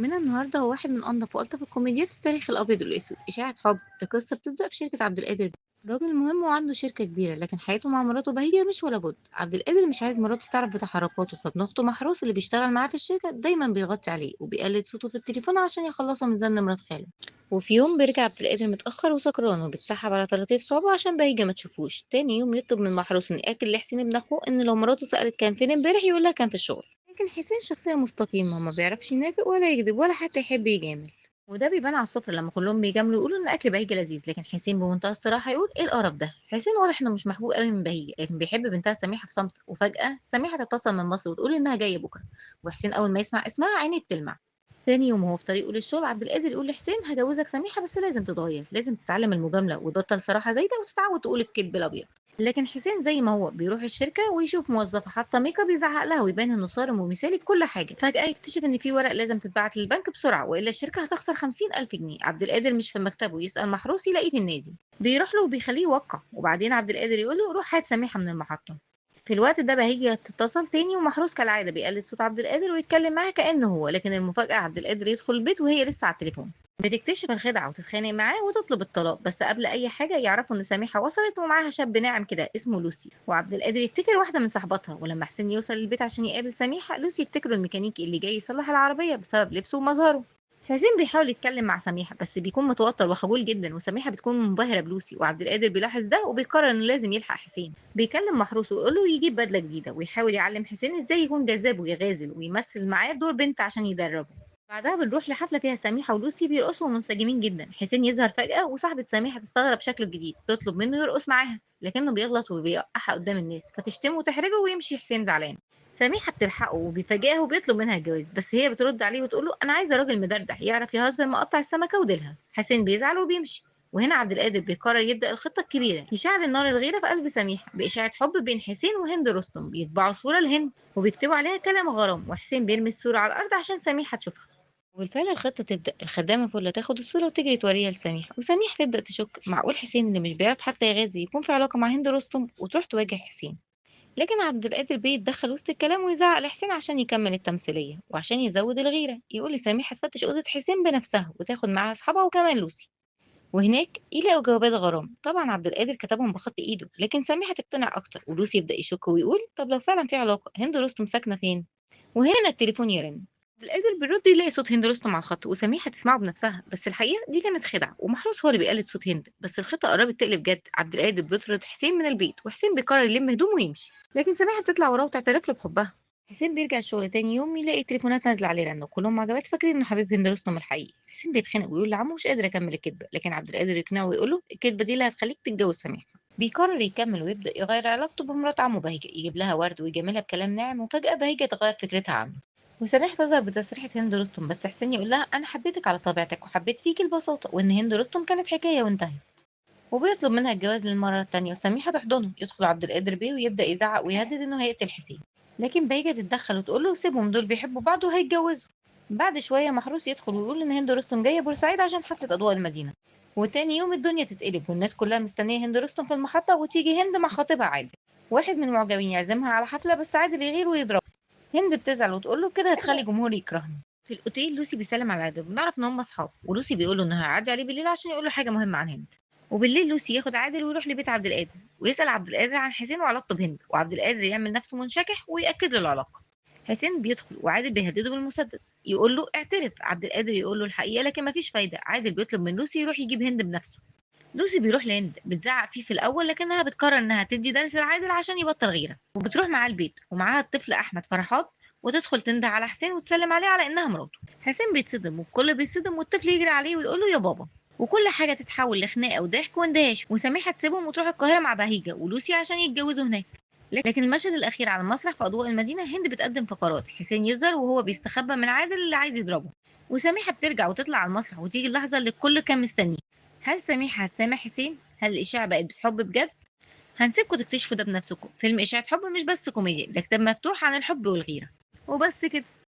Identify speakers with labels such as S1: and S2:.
S1: فيلمنا النهارده هو واحد من أنظف وألطف الكوميديات في تاريخ الأبيض والأسود. إشاعة حب. القصة بتبدأ في شركة عبد القادر. راجل مهم وعنده شركة كبيرة، لكن حياته مع مراته بهيجة مش ولا بد. عبد القادر مش عايز مراته تعرف بتحركاته، فابن أخته محروس اللي بيشتغل معاه في الشركة دايما بيغطي عليه وبيقلد صوته في التليفون عشان يخلصه من زن مرات خاله. وفي يوم بيرجع عبد القادر متأخر وسكران وبيتسحب على طراطيف صوابعه عشان بهيجة ما تشوفوش. تاني يوم يطلب من محروس إنه يأكد لحسين ابن أخوه إن لو مراته سألت كان فين امبارح يقول لها كان في الشغل. لكن حسين شخصية مستقيمة، ما بيعرفش ينافق ولا يكذب ولا حتى يحب يجامل. وده بيبان على السفرة لما كلهم بيجاملوا يقولوا ان اكل بهيجة لذيذ، لكن حسين بمنتهى الصراحة يقول ايه القرف ده. حسين واضح انه مش محبوب قوي من بهيجة، لكن بيحب بنتها سميحة في صمت. وفجأة سميحة تتصل من مصر وتقول انها جاية بكرة، وحسين اول ما يسمع اسمها عينيه بتلمع. تاني يوم وهو في طريقه للشغل عبد القادر يقول لحسين هجوزك سميحة، بس لازم تتغير، لازم تتعلم المجاملة وتبطل صراحة زايدة وتتعود تقول الكذب الابيض. لكن حسين زي ما هو بيروح الشركة ويشوف موظفة حاطة ميك اب يزعق لها ويبان انه صارم ومثالي في كل حاجة. فجأة يكتشف ان في ورق لازم تتبعت للبنك بسرعة والا الشركة هتخسر 50,000 جنيه. عبد القادر مش في مكتبه، يسأل محروس يلاقيه في النادي. بيروح له وبيخليه يوقع، وبعدين عبد القادر يقول له روح هات سميحة من المحطة. في الوقت ده بهيجي تتصل تاني ومحروس كالعادة بيقلد صوت عبد القادر ويتكلم معاها كأنه هو، لكن المفاجأة عبد القادر يدخل البيت وهي لسه على التليفون. بتكتشف الخدعة وتتخانق معاه وتطلب الطلاق، بس قبل أي حاجة يعرفوا إن سميحة وصلت ومعاها شاب ناعم كده اسمه لوسي. وعبد القادر يفتكر واحدة من صاحباتها، ولما حسين يوصل البيت عشان يقابل سميحة لوسي يفتكره الميكانيكي اللي جاي يصلح العربية بسبب لبسه ومظهره. حسين بيحاول يتكلم مع سميحة بس بيكون متوتر وخجول جدا، وسميحة بتكون منبهرة بلوسي. وعبد القادر بيلاحظ ده وبيقرر إنه لازم يلحق حسين. بيكلم محروس ويقول له يجيب بدلة جديدة، ويحاول يعلم حسين إزاي يكون جذاب ويغازل ويمثل معاه دور بنت عشان يدربه. بعدها بنروح لحفلة فيها سميحة ولوسي بيرقصوا منسجمين جدا. حسين يظهر فجأة وصاحبة سميحة تستغرب شكله الجديد، تطلب منه يرقص معاها، لكنه بيغلط وبيوقعها قدام الناس فتشتمه وتحرجه ويمشي حسين زعلان. سميحة بتلحقه وبيفاجئها وبيطلب منها الجواز، بس هي بترد عليه وتقول له انا عايزة راجل مدردح يعرف يهزر مقطع السمكة وديلها. حسين بيزعل وبيمشي. وهنا عبد القادر بيقرر يبدأ الخطة الكبيرة، يشعل النار الغيرة في قلب سميحة بإشاعة حب بين حسين وهند رستم. بيطبعوا صورة لهند وبيكتبوا عليها كلام غرام، وحسين بيرمي الصورة على الأرض عشان سميحة تشوفها. وبالفعل الخطة تبدأ. الخدامة فضلة تاخد الصورة وتجري توريها لسميح، وسميح تبدأ تشك معقول حسين اللي مش بيعرف حتى يغازي يكون في علاقة مع هند رستم، وتروح تواجه حسين. لكن عبد القادر بيتدخل وسط الكلام ويزعق لحسين عشان يكمل التمثيلية وعشان يزود الغيرة. يقول لسميح تفتش أوضة حسين بنفسها وتاخد معاها أصحابها وكمان لوسي، وهناك يلاقوا جوابات غرام. طبعا عبد القادر كتبهم بخط إيده، لكن سميحة تقتنع أكتر ولوسي يبدأ يشك ويقول طب لو فعلا في علاقة هند رستم ساكنة فين؟ وهنا التليفون يرن. عبد القادر بيرد يلاقي صوت هند رستم على الخط وسميحة تسمعه بنفسها، بس الحقيقة دي كانت خدعة ومحروس هو اللي بيقلد صوت هند. بس الخطة قربت تقلب جد. عبد القادر بيطرد حسين من البيت وحسين بيقرر يلم هدومه ويمشي، لكن سميحة بتطلع وراه وتعترف له بحبها. حسين بيرجع الشغل تاني يوم يلاقي التليفونات نازلة عليه رنة وكلهم عجبات فاكرين انه حبيب هند رستم الحقيقي. حسين بيتخانق ويقول لعمه مش قادر اكمل الكدبة، لكن عبد القادر يقنعه ويقول له الكدبة دي اللي هتخليك تتجوز سميحة. بيقرر يكمل ويبدأ يغير علاقته بمرات عمه بهيجة، يجيب لها ورد ويجاملها بكلام ناعم، وفجأة بهيجة تغير فكرتها عنه. وسميح تظهر بتسريحة هند رستم، بس حسين يقول لها أنا حبيتك على طبيعتك وحبيت فيك البساطة، وإن هند رستم كانت حكاية وانتهت. وبيطلب منها الجواز للمرة التانية وسميحة تحضنه. يدخل عبد القادر بيه ويبدأ يزعق ويهدد إنه هيقتل حسين، لكن بهيجة تتدخل وتقول له سيبهم دول بيحبوا بعض وهيتجوزوا. بعد شوية محروس يدخل ويقول إن هند رستم جاية بورسعيد عشان حفلة أضواء المدينة. وتاني يوم الدنيا تتقلب والناس كلها مستنية هند رستم في المحطة، وتيجي هند مع خطيبها عادل. واحد من المعجبين يعزمها على حفلة بس عادل يغير ويضرب. هند بتزعل وتقول له كده هتخلي جمهوري يكرهني. في الاوتيل لوسي بيسلم على عادل وبنعرف ان هم اصحاب، ولوسي بيقول له انه هيعدي عليه بالليل عشان يقول له حاجه مهمه عن هند. وبالليل لوسي ياخد عادل ويروح لبيت عبد القادر ويسال عبد القادر عن حسين وعلاقته بهند، وعبد القادر يعمل نفسه منشكح ويأكد له العلاقه. حسين بيدخل وعادل بيهدده بالمسدس، يقول له اعترف. عبد القادر يقول له الحقيقه لكن مفيش فايده. عادل بيطلب من لوسي يروح يجيب هند بنفسه. لوسي بيروح لهند بتزعق فيه في الاول، لكنها بتقرر انها تدي درس لعادل عشان يبطل غيره، وبتروح معاه البيت ومعاها الطفل احمد فرحات. وتدخل تنده على حسين وتسلم عليه على انها مراته. حسين بيتصدم والكل بيتصدم والطفل يجري عليه ويقول له يا بابا. وكل حاجه تتحول لخناقه وضحك واندهاش، وسميحه تسيبهم وتروح القاهره مع بهيجه ولوسي عشان يتجوزوا هناك. لكن المشهد الاخير على المسرح في اضواء المدينه هند بتقدم فقرات. حسين يظهر وهو بيستخبى من عادل اللي عايز يضربه، وسميحه بترجع وتطلع على المسرح وتيجي اللحظه اللي الكل كان مستنيها. هل سميحة هتسامح حسين؟ هل الإشاعة بقت بحب بجد؟ هنسيبكم تكتشفوا ده بنفسكم. فيلم إشاعة حب مش بس كوميديا، ده كتاب مفتوح عن الحب والغيرة. وبس كده.